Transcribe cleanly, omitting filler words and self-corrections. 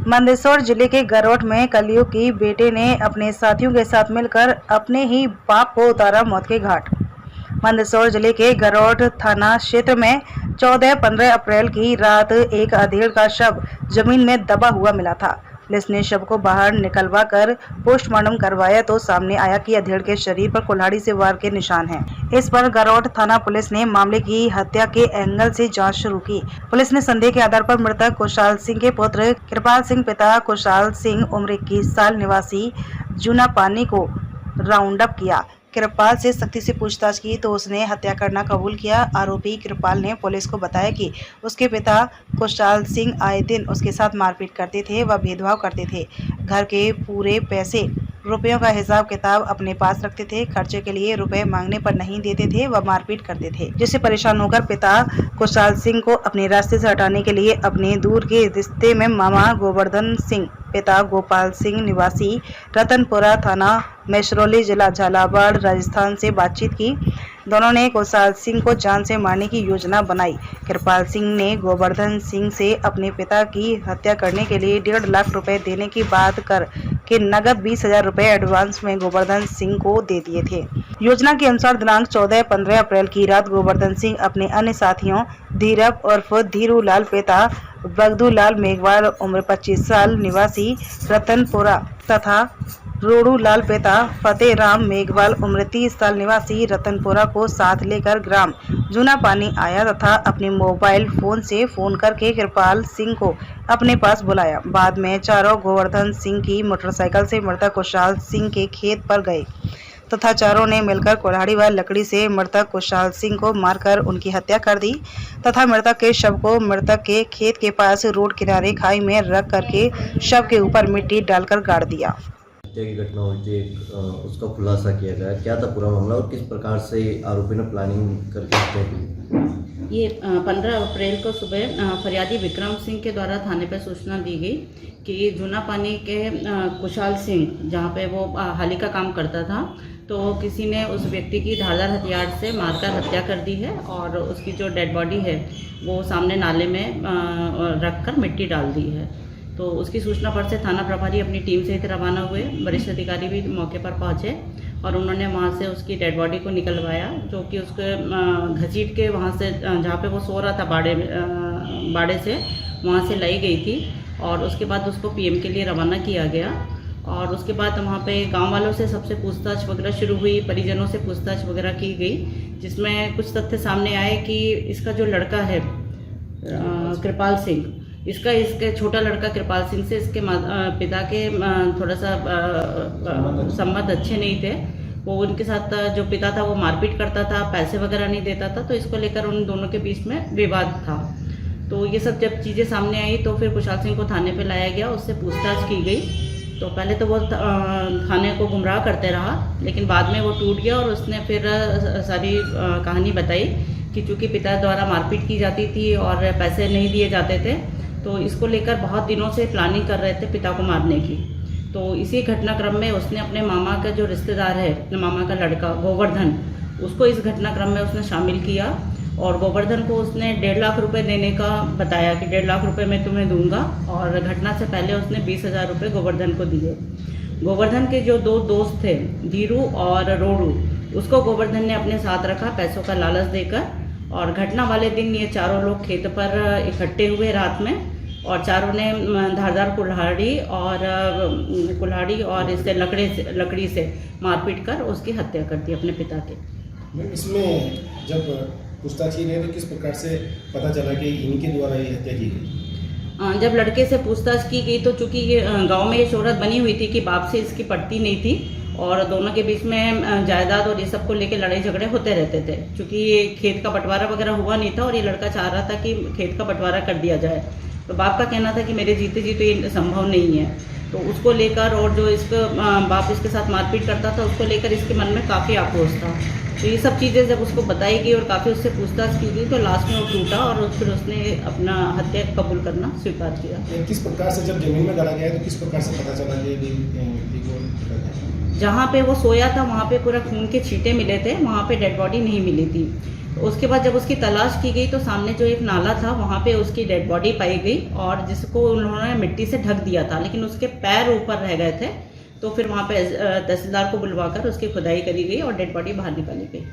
मंदसौर जिले के गरोठ में कलयुग की बेटे ने अपने साथियों के साथ मिलकर अपने ही बाप को उतारा मौत के घाट। मंदसौर जिले के गरोठ थाना क्षेत्र में 14-15 अप्रैल की रात एक अधेड़ का शव जमीन में दबा हुआ मिला था। पुलिस ने शव को बाहर निकलवा कर पोस्टमार्टम करवाया तो सामने आया कि अधेड़ के शरीर पर कुल्हाड़ी से वार के निशान हैं। इस पर गरोठ थाना पुलिस ने मामले की हत्या के एंगल से जांच शुरू की। पुलिस ने संदेह के आधार पर मृतक कुशाल सिंह के पुत्र कृपाल सिंह पिता कुशाल सिंह उम्र 21 साल निवासी जूना पानी को राउंड अप किया। कृपाल से सख्ती से पूछताछ की तो उसने हत्या करना कबूल किया। आरोपी कृपाल ने पुलिस को बताया कि उसके पिता कुशाल सिंह आए दिन उसके साथ मारपीट करते थे व भेदभाव करते थे। घर के पूरे पैसे रुपयों का हिसाब किताब अपने पास रखते थे। खर्चे के लिए रुपए मांगने पर नहीं देते थे व मारपीट करते थे, जिससे परेशान होकर पिता कुशाल सिंह को अपने रास्ते से हटाने के लिए अपने दूर के रिश्ते में मामा गोवर्धन सिंह पिता गोपाल सिंह निवासी रतनपुरा थाना मेसरौली जिला झालावाड़ राजस्थान से बातचीत की। दोनों ने कुशाल सिंह को जान से मारने की योजना बनाई। कृपाल सिंह ने गोवर्धन सिंह से अपने पिता की हत्या करने के लिए 1.5 लाख रुपए देने की बात कर के नगद 20,000 रुपए एडवांस में गोवर्धन सिंह को दे दिए थे। योजना के अनुसार दिनांक 14-15 अप्रैल की रात गोवर्धन सिंह अपने अन्य साथियों धीरब उर्फ धीरू लाल पिता बगदू लाल मेघवाल उम्र 25 साल निवासी रतनपुरा तथा रोडू लाल पिता फतेह राम मेघवाल उम्र 30 साल निवासी रतनपुरा को साथ लेकर ग्राम जूना पानी आया तथा अपने मोबाइल फोन से फोन करके कृपाल सिंह को अपने पास बुलाया। बाद में चारों गोवर्धन सिंह की मोटरसाइकिल से मृतक कुशाल सिंह के खेत पर गए तथा चारों ने मिलकर कुल्हाड़ी व लकड़ी से मृतक कुशाल सिंह को मारकर उनकी हत्या कर दी तथा मृतक के शव को मृतक के खेत के पास रोड किनारे खाई में रख करके शव के ऊपर मिट्टी डालकर गाड़ दिया। हत्या की घटना हुई थी, उसका खुलासा किया गया। क्या था पूरा मामला और किस प्रकार से आरोपी ने प्लानिंग करके हत्या की? ये 15 अप्रैल को सुबह फरियादी विक्रम सिंह के द्वारा थाने पर सूचना दी गई कि जूना पानी के कुशाल सिंह, जहाँ पे वो हाली का काम करता था, तो किसी ने उस व्यक्ति की धारदार हथियार से मारकर हत्या कर दी है और उसकी जो डेड बॉडी है वो सामने नाले में रखकर मिट्टी डाल दी है। तो उसकी सूचना पर से थाना प्रभारी अपनी टीम से रवाना हुए। वरिष्ठ अधिकारी भी मौके पर पहुंचे और उन्होंने वहां से उसकी डेड बॉडी को निकलवाया, जो कि उसके घसीट के वहां से जहां पे वो सो रहा था बाड़े से वहां से लाई गई थी और उसके बाद उसको पीएम के लिए रवाना किया गया। और उसके बाद वहाँ पे गांव वालों से सबसे पूछताछ वगैरह शुरू हुई, परिजनों से पूछताछ वगैरह की गई, जिसमें कुछ तथ्य सामने आए कि इसका जो लड़का है कृपाल सिंह, इसके छोटा लड़का कृपाल सिंह से इसके पिता के थोड़ा सा संबंध अच्छे नहीं थे। वो उनके साथ जो पिता था वो मारपीट करता था, पैसे वगैरह नहीं देता था, तो इसको लेकर उन दोनों के बीच में विवाद था। तो ये सब जब चीज़ें सामने आई तो फिर कुशाल सिंह को थाने पे लाया गया, उससे पूछताछ की गई। तो पहले तो वो थाने को गुमराह करते रहा, लेकिन बाद में वो टूट गया और उसने फिर सारी कहानी बताई कि चूँकि पिता द्वारा मारपीट की जाती थी और पैसे नहीं दिए जाते थे, तो इसको लेकर बहुत दिनों से प्लानिंग कर रहे थे पिता को मारने की। तो इसी घटनाक्रम में उसने अपने मामा का जो रिश्तेदार है, अपने मामा का लड़का गोवर्धन, उसको इस घटनाक्रम में उसने शामिल किया और गोवर्धन को उसने 1.5 लाख रुपए देने का बताया कि 1.5 लाख रुपए मैं तुम्हें दूंगा, और घटना से पहले उसने 20,000 रुपये गोवर्धन को दिए। गोवर्धन के जो 2 दोस्त थे धीरू और रोडू, उसको गोवर्धन ने अपने साथ रखा पैसों का लालच देकर, और घटना वाले दिन ये चारों लोग खेत पर इकट्ठे हुए रात में और चारों ने धारदार कुल्हाड़ी और इससे लकड़ी से मारपीट कर उसकी हत्या कर दी अपने पिता के। इसमें जब पूछताछ की गई तो किस प्रकार से पता चला कि इनके द्वारा ये हत्या की गई? जब लड़के से पूछताछ की गई तो चूंकि ये गांव में ये शोहरत बनी हुई थी कि बाप से इसकी पटती नहीं थी और दोनों के बीच में जायदाद और ये सब को लेकर लड़ाई झगड़े होते रहते थे। चूंकि ये खेत का बंटवारा वगैरह हुआ नहीं था और ये लड़का चाह रहा था कि खेत का बंटवारा कर दिया जाए, तो बाप का कहना था कि मेरे जीते जी तो ये संभव नहीं है। तो उसको लेकर और जो इसका बाप इसके साथ मारपीट करता था उसको लेकर इसके मन में काफ़ी आक्रोश था। तो ये सब चीज़ें जब उसको बताई गई और काफ़ी उससे पूछताछ की गई तो लास्ट में वो टूटा और फिर उसने अपना हत्या कबूल करना स्वीकार किया। ये किस प्रकार से जब जमीन में गाड़ा गया है तो किस प्रकार से पता चला कि ये व्यक्ति को पकड़ा गया? जहाँ पे वो सोया था वहाँ पे पूरा खून के छींटे मिले थे, वहाँ पे डेड बॉडी नहीं मिली थी। तो उसके बाद जब उसकी तलाश की गई तो सामने जो एक नाला था वहाँ पे उसकी डेड बॉडी पाई गई और जिसको उन्होंने मिट्टी से ढक दिया था, लेकिन उसके पैर ऊपर रह गए थे। तो फिर वहाँ पे तहसीलदार को बुलवाकर उसकी खुदाई करी गई और डेड बॉडी बाहर निकाली गई।